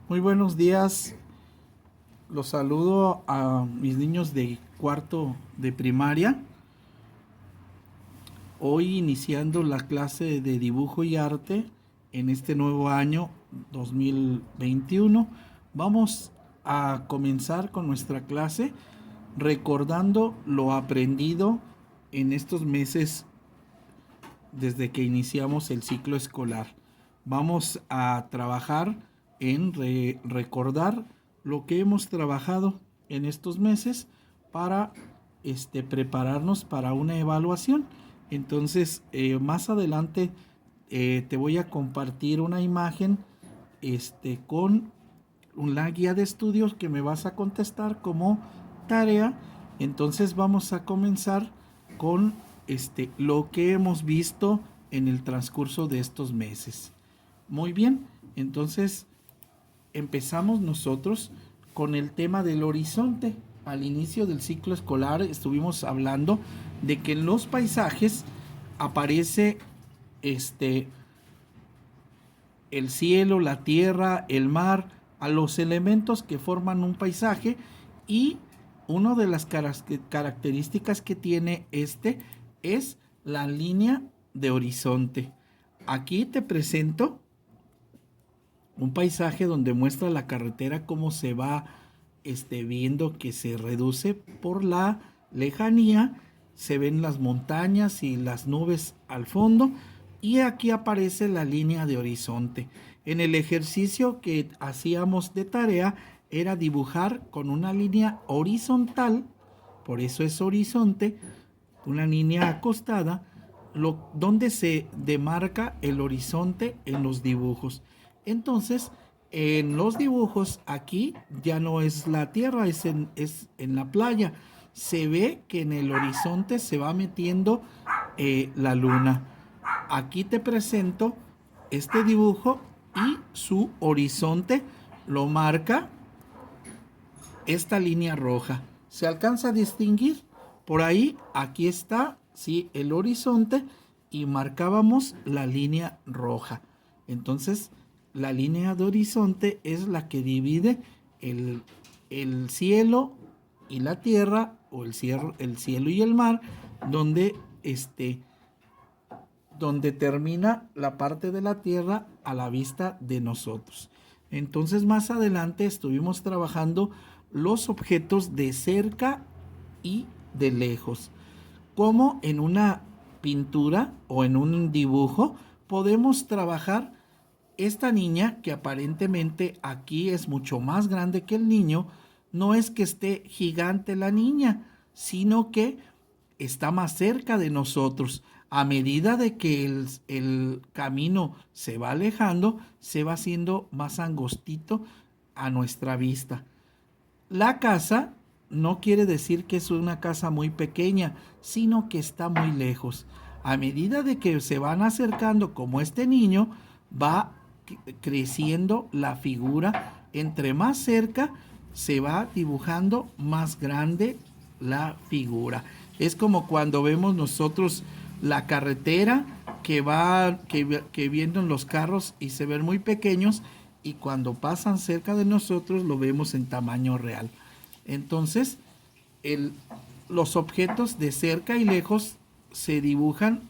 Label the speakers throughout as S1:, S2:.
S1: Muy buenos días. Los saludo a mis niños de cuarto de primaria. Hoy iniciando la clase de dibujo y arte en este nuevo año 2021. Vamos a comenzar con nuestra clase recordando lo aprendido en estos meses desde que iniciamos el ciclo escolar. Vamos a trabajar en recordar lo que hemos trabajado en estos meses para prepararnos para una evaluación. Entonces, más adelante te voy a compartir una imagen con una guía de estudios que me vas a contestar como tarea. Entonces vamos a comenzar con lo que hemos visto en el transcurso de estos meses. Muy bien, entonces empezamos nosotros con el tema del horizonte. Al inicio del ciclo escolar estuvimos hablando de que en los paisajes aparece el cielo, la tierra, el mar, a los elementos que forman un paisaje, y una de las características que tiene es la línea de horizonte. Aquí te presento un paisaje donde muestra la carretera cómo se va viendo que se reduce por la lejanía, se ven las montañas y las nubes al fondo, y aquí aparece la línea de horizonte. En el ejercicio que hacíamos de tarea era dibujar con una línea horizontal, por eso es horizonte, una línea acostada, donde se demarca el horizonte en los dibujos. Entonces, en los dibujos aquí ya no es la tierra, es en la playa. Se ve que en el horizonte se va metiendo la luna. Aquí te presento este dibujo y su horizonte lo marca esta línea roja. ¿Se alcanza a distinguir? Por ahí, aquí está, sí, el horizonte, y marcábamos la línea roja. Entonces, la línea de horizonte es la que divide el cielo y la tierra, o el cielo y el mar, donde donde termina la parte de la tierra a la vista de nosotros. Entonces, más adelante estuvimos trabajando los objetos de cerca y de lejos. Como en una pintura o en un dibujo podemos trabajar esta niña, que aparentemente aquí es mucho más grande que el niño. No es que esté gigante la niña, sino que está más cerca de nosotros. A medida de que el camino se va alejando, se va haciendo más angostito a nuestra vista. La casa no quiere decir que es una casa muy pequeña, sino que está muy lejos. A medida de que se van acercando, como este niño, va creciendo la figura. Entre más cerca se va dibujando, más grande la figura. Es como cuando vemos nosotros la carretera que vienen los carros y se ven muy pequeños, y cuando pasan cerca de nosotros lo vemos en tamaño real. Entonces, el, los objetos de cerca y lejos se dibujan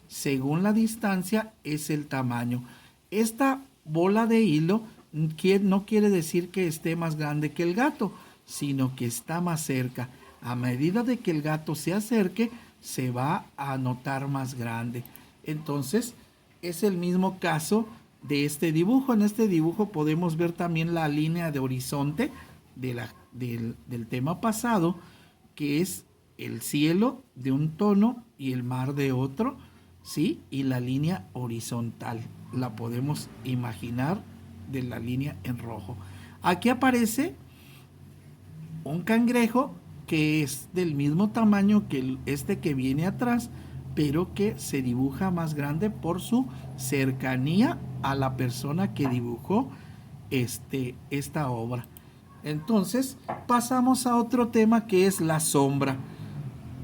S1: según la distancia, es el tamaño. Esta bola de hilo no quiere decir que esté más grande que el gato, sino que está más cerca. A medida de que el gato se acerque, se va a notar más grande. Entonces, es el mismo caso de este dibujo. En este dibujo podemos ver también la línea de horizonte del tema pasado, que es el cielo de un tono y el mar de otro, ¿sí? Y la línea horizontal la podemos imaginar de la línea en rojo. Aquí aparece un cangrejo que es del mismo tamaño que este que viene atrás, pero que se dibuja más grande por su cercanía a la persona que dibujó esta obra. Entonces pasamos a otro tema, que es la sombra.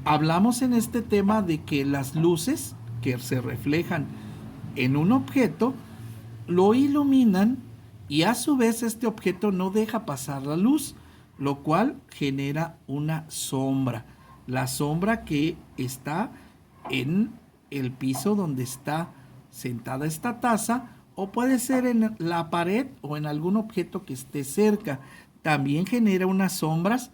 S1: Hablamos en este tema de que las luces que se reflejan en un objeto lo iluminan y a su vez este objeto no deja pasar la luz, lo cual genera una sombra. La sombra que está en el piso donde está sentada esta taza, o puede ser en la pared o en algún objeto que esté cerca. También genera unas sombras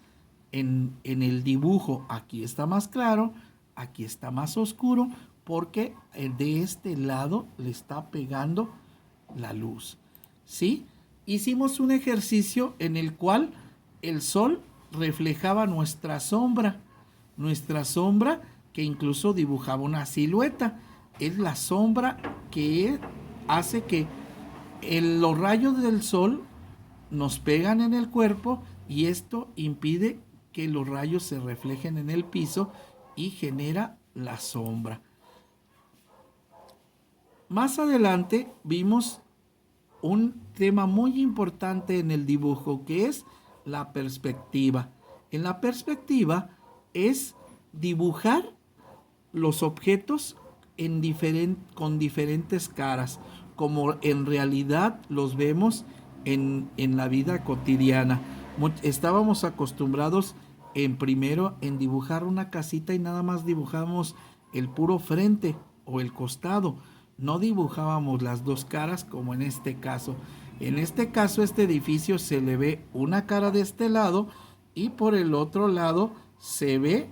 S1: en el dibujo. Aquí está más claro, aquí está más oscuro, porque de este lado le está pegando la luz. ¿Sí? Hicimos un ejercicio en el cual el sol reflejaba nuestra sombra que incluso dibujaba una silueta. Es la sombra que hace que los rayos del sol nos pegan en el cuerpo y esto impide que los rayos se reflejen en el piso y genera la sombra. Más adelante vimos un tema muy importante en el dibujo, que es la perspectiva. En la perspectiva es dibujar los objetos con diferentes caras, como en realidad los vemos en la vida cotidiana. Estábamos acostumbrados primero en dibujar una casita y nada más dibujamos el puro frente o el costado. No dibujábamos las dos caras como en este caso. En este caso, este edificio se le ve una cara de este lado y por el otro lado se ve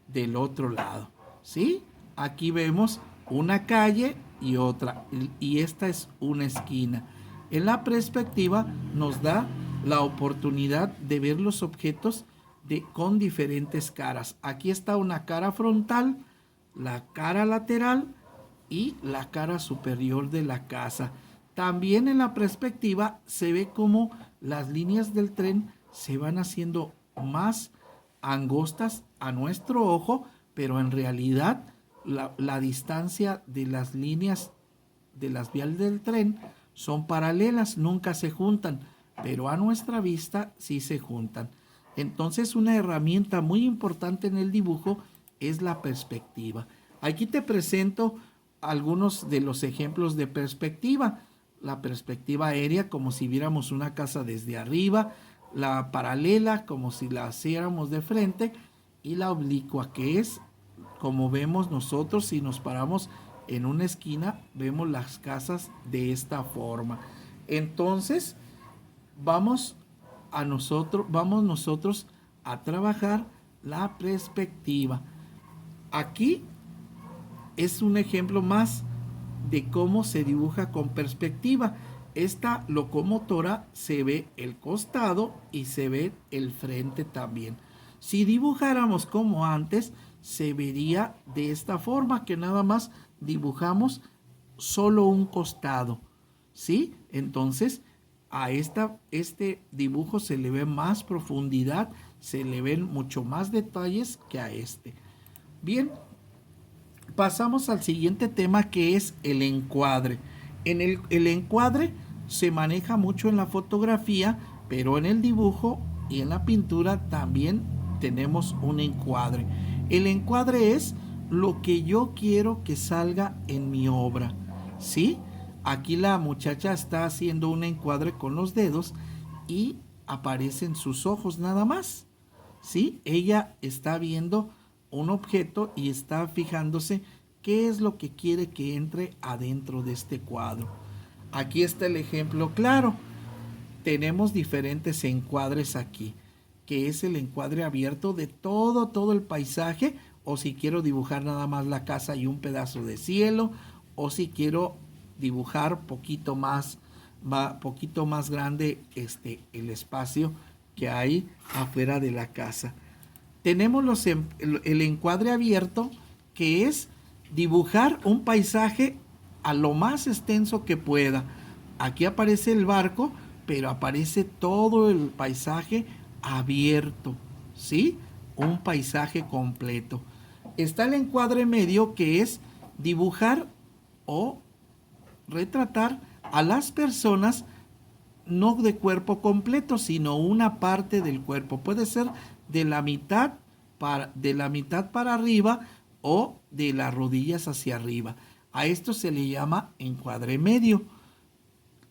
S1: del otro lado. ¿Sí? Aquí vemos una calle y otra, y esta es una esquina. En la perspectiva nos da la oportunidad de ver los objetos con diferentes caras. Aquí está una cara frontal, la cara lateral y la cara superior de la casa. También en la perspectiva se ve como las líneas del tren se van haciendo más angostas a nuestro ojo, pero en realidad la distancia de las líneas de las vías del tren son paralelas, nunca se juntan, pero a nuestra vista sí se juntan. Entonces, una herramienta muy importante en el dibujo es la perspectiva. Aquí te presento algunos de los ejemplos de perspectiva. La perspectiva aérea, como si viéramos una casa desde arriba; la paralela, como si la hiciéramos de frente; y la oblicua, que es como vemos nosotros si nos paramos en una esquina, vemos las casas de esta forma. Entonces, vamos nosotros a trabajar la perspectiva. Aquí es un ejemplo más de cómo se dibuja con perspectiva. Esta locomotora se ve el costado y se ve el frente también. Si dibujáramos como antes, se vería de esta forma, que nada más dibujamos solo un costado, ¿sí? Entonces, a este dibujo se le ve más profundidad, se le ven mucho más detalles que a este. Bien, pasamos al siguiente tema, que es el encuadre. El encuadre se maneja mucho en la fotografía, pero en el dibujo y en la pintura también tenemos un encuadre. El encuadre es lo que yo quiero que salga en mi obra, ¿sí? Aquí la muchacha está haciendo un encuadre con los dedos y aparecen sus ojos nada más, ¿sí? Ella está viendo un objeto y está fijándose qué es lo que quiere que entre adentro de este cuadro. Aquí está el ejemplo claro. Tenemos diferentes encuadres aquí, que es el encuadre abierto de todo el paisaje, o si quiero dibujar nada más la casa y un pedazo de cielo, o si quiero dibujar poquito más grande el espacio que hay afuera de la casa. Tenemos el encuadre abierto, que es dibujar un paisaje a lo más extenso que pueda. Aquí aparece el barco, pero aparece todo el paisaje abierto, ¿sí? Un paisaje completo. Está el encuadre medio, que es dibujar o retratar a las personas no de cuerpo completo, sino una parte del cuerpo. Puede ser de la mitad para arriba o de las rodillas hacia arriba. A esto se le llama encuadre medio.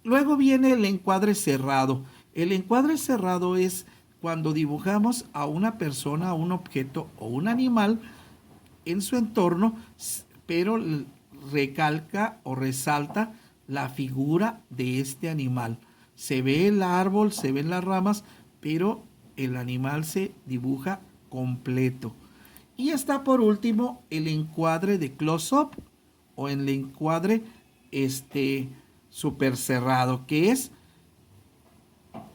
S1: Luego viene el encuadre cerrado. El encuadre cerrado es cuando dibujamos a una persona, a un objeto o un animal en su entorno, pero recalca o resalta la figura de este animal. Se ve el árbol, se ven las ramas, pero el animal se dibuja completo. Y está por último el encuadre de close-up o el encuadre super cerrado, que es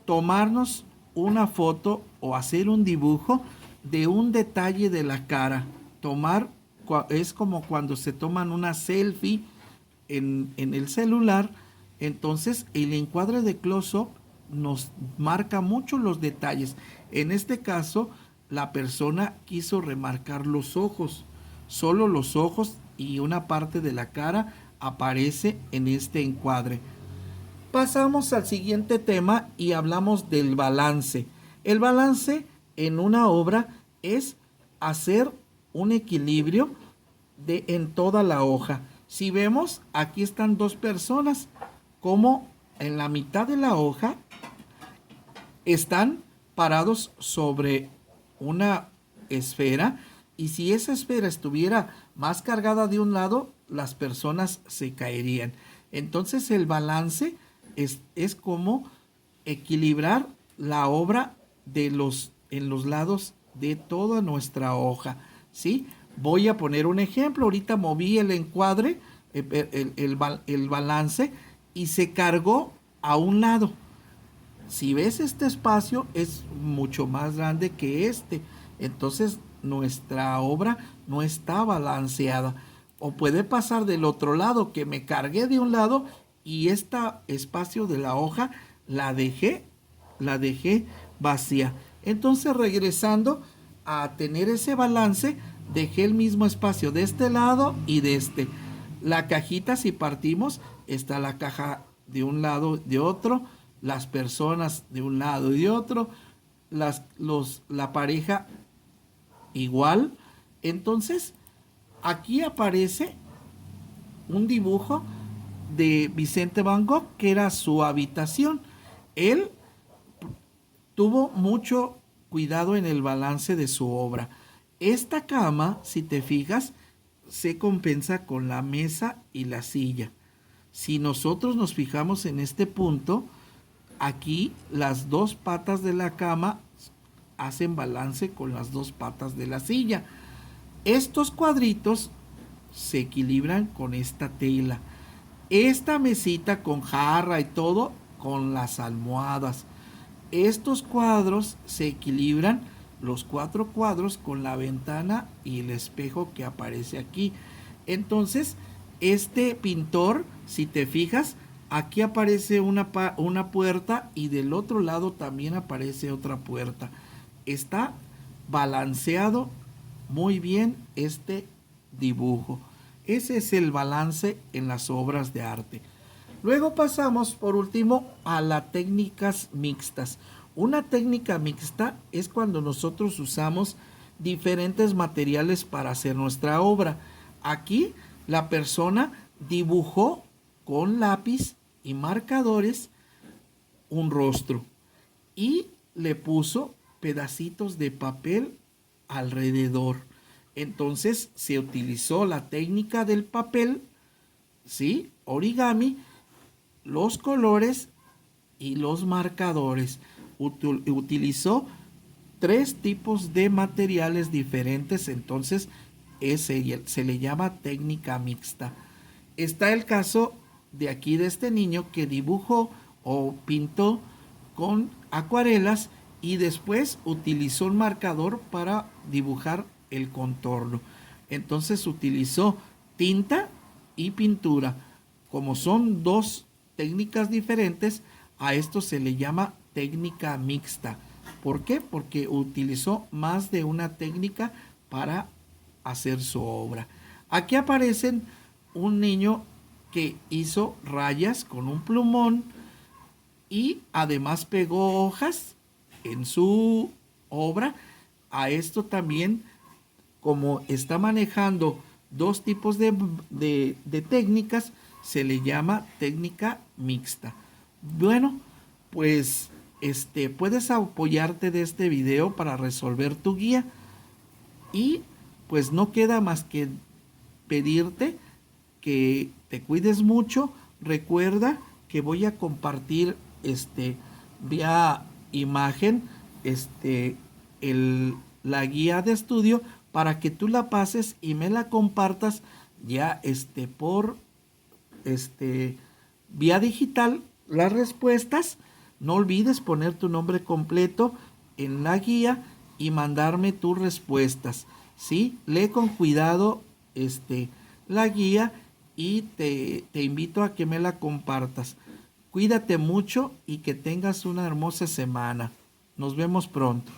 S1: tomarnos una foto o hacer un dibujo de un detalle de la cara. Es como cuando se toman una selfie en el celular. Entonces el encuadre de close-up nos marca mucho los detalles. En este caso, la persona quiso remarcar los ojos. Solo los ojos y una parte de la cara aparece en este encuadre. Pasamos al siguiente tema y hablamos del balance. El balance en una obra es hacer un equilibrio en toda la hoja. Si vemos, aquí están dos personas, como en la mitad de la hoja están parados sobre una esfera, y si esa esfera estuviera más cargada de un lado, las personas se caerían. Entonces el balance es como equilibrar la obra en los lados de toda nuestra hoja, ¿sí? Voy a poner un ejemplo. Ahorita moví el encuadre, el balance, y se cargó a un lado. Si ves este espacio, es mucho más grande que este. Entonces nuestra obra no está balanceada. O puede pasar del otro lado, que me cargué de un lado y este espacio de la hoja la dejé vacía. Entonces, regresando a tener ese balance, dejé el mismo espacio de este lado y de este. La cajita, si partimos, está la caja de un lado, de otro, las personas de un lado y de otro, la pareja igual. Entonces, aquí aparece un dibujo de Vicente Van Gogh, que era su habitación. Él tuvo mucho cuidado en el balance de su obra. Esta cama, si te fijas, se compensa con la mesa y la silla. Si nosotros nos fijamos en este punto, aquí las dos patas de la cama hacen balance con las dos patas de la silla. Estos cuadritos se equilibran con esta tela. Esta mesita con jarra y todo con las almohadas. Estos cuadros se equilibran, los cuatro cuadros, con la ventana y el espejo que aparece aquí. Entonces, este pintor, si te fijas, aquí aparece una puerta y del otro lado también aparece otra puerta. Está balanceado muy bien este dibujo. Ese es el balance en las obras de arte. Luego pasamos, por último, a las técnicas mixtas. Una técnica mixta es cuando nosotros usamos diferentes materiales para hacer nuestra obra. Aquí la persona dibujó con lápiz y marcadores un rostro y le puso pedacitos de papel alrededor. Entonces se utilizó la técnica del papel, ¿sí? Origami, los colores y los marcadores. Utilizó tres tipos de materiales diferentes, entonces se le llama técnica mixta. Está el caso de aquí de este niño que dibujó o pintó con acuarelas y después utilizó un marcador para dibujar el contorno. Entonces utilizó tinta y pintura. Como son dos técnicas diferentes, a esto se le llama técnica mixta. ¿Por qué? Porque utilizó más de una técnica para hacer su obra. Aquí aparecen un niño que hizo rayas con un plumón y además pegó hojas en su obra. A esto también, como está manejando dos tipos de técnicas, se le llama técnica mixta. Bueno, pues puedes apoyarte de este video para resolver tu guía y pues no queda más que pedirte que te cuides mucho. Recuerda que voy a compartir vía imagen este la guía de estudio para que tú la pases y me la compartas ya por vía digital las respuestas. No olvides poner tu nombre completo en la guía y mandarme tus respuestas. ¿Sí? Lee con cuidado la guía y te invito a que me la compartas. Cuídate mucho y que tengas una hermosa semana. Nos vemos pronto.